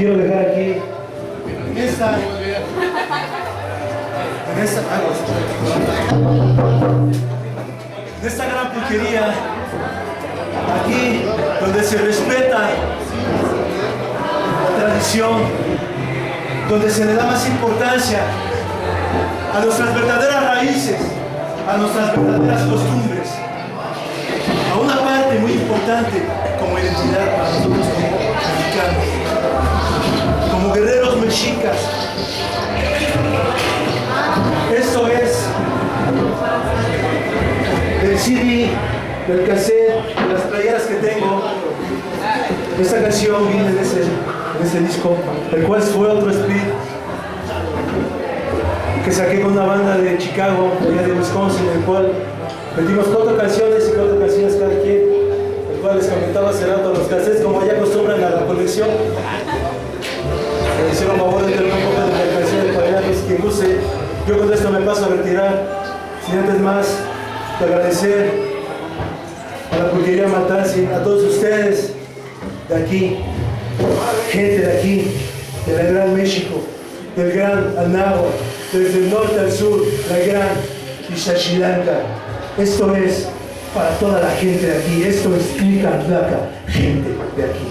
quiero dejar aquí, en esta gran pulquería, aquí donde se respeta la tradición, donde se le da más importancia a nuestras verdaderas raíces, a nuestras verdaderas costumbres, a una parte muy importante como identidad para nosotros como mexicanos, como guerreros mexicas. Esto es del CD, del cassette, de las playeras que tengo. Esta canción viene de ese disco, el cual fue otro split que saqué con una banda de Chicago, allá de Wisconsin, en el cual metimos 4 canciones y 4 canciones cada quien, el cual les comentaba hace rato, los cassettes, como ya acostumbran a la colección, me hicieron favor de tener un poco de la canción de Paganos, que guste. Yo con esto me paso a retirar, sin antes más de agradecer a la pulquería Matanzi, a todos ustedes de aquí, gente de aquí, de la Gran México, del Gran Anáhuac, desde el norte al sur, la Gran Ixtachilanca. Esto es para toda la gente de aquí, esto es Clica Blanca, gente de aquí.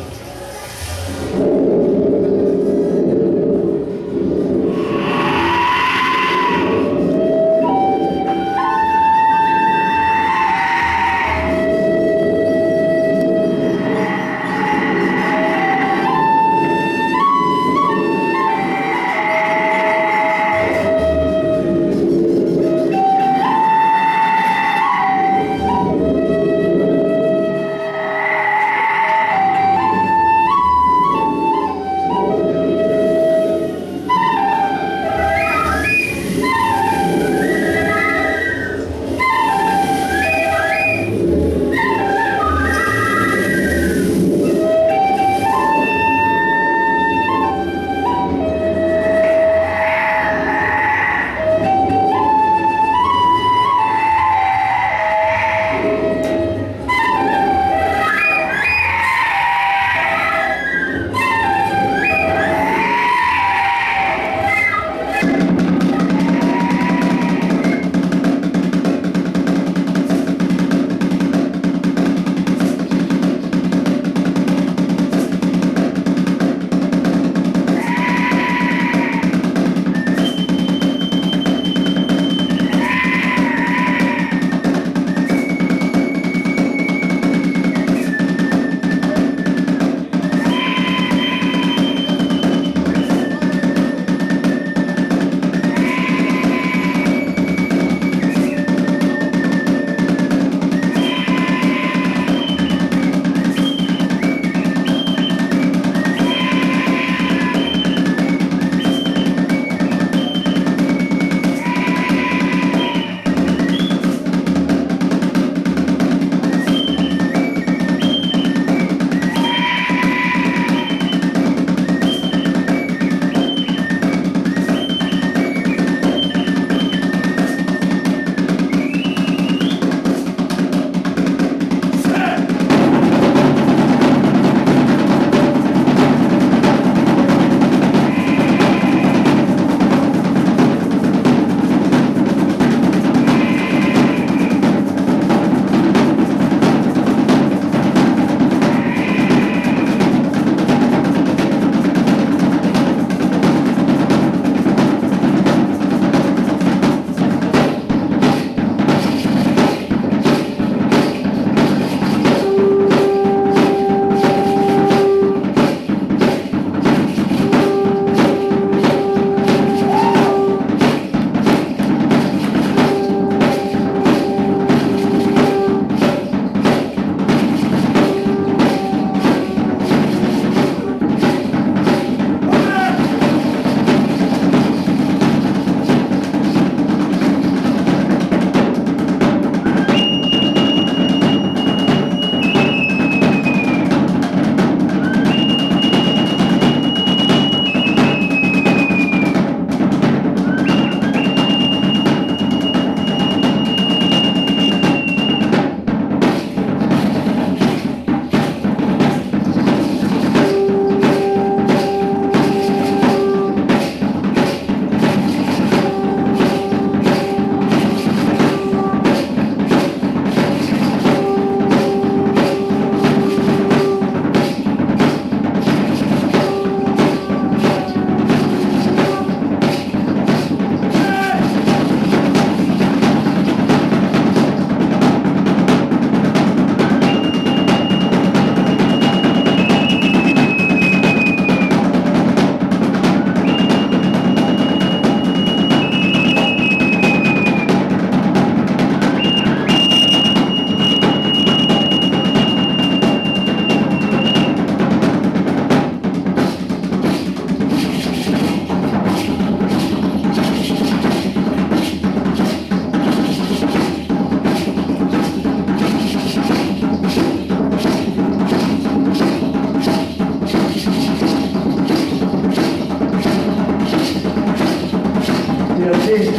así.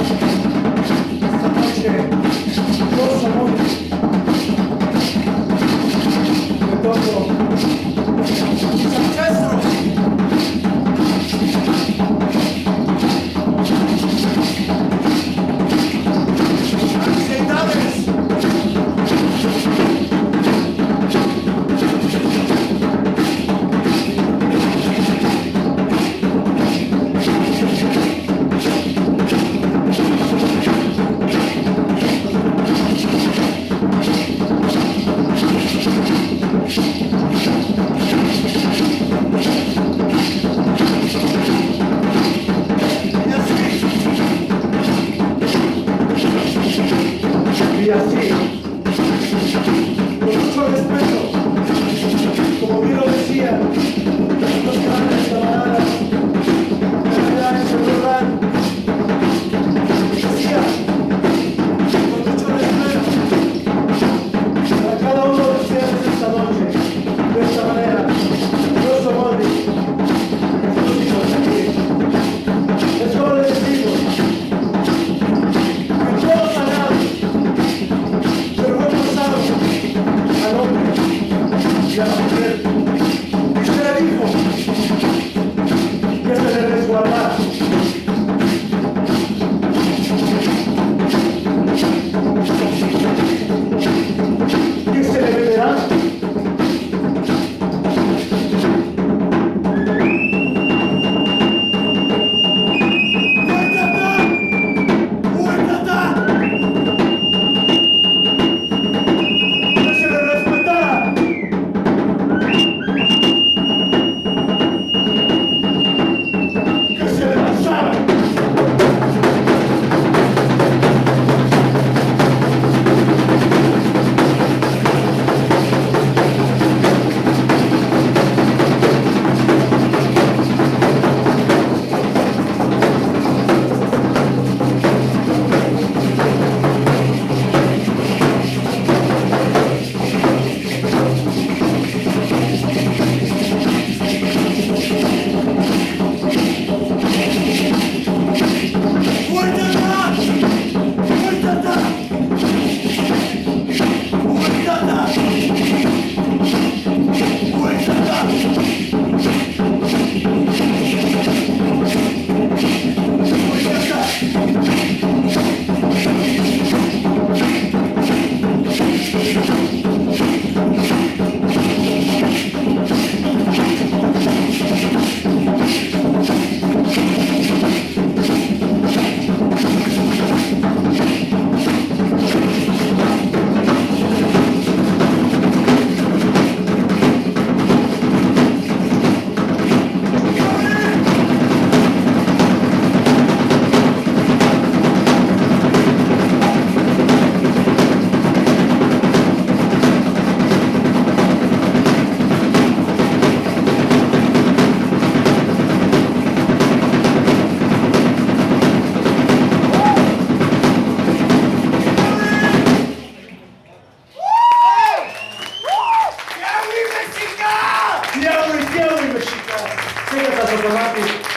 Esta noche yo somos de todo mis ancestros. Ansiedades. Y así, con mucho respeto, como bien lo decía, los grandes camaradas, en ese lugar, decía, con mucho respeto, a cada uno de ustedes esta noche, de esta manera, yo soy Moldy, los hijos aquí, es como les digo, que todos hagamos al hombre y a la mujer, y se le dijo que se le resguardara. Que se le beberá.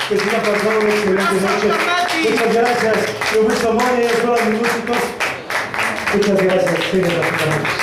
Que siga pasando una excelente noche. Muchas gracias. Yo soy Moldy, a todos mis músicos. Muchas gracias.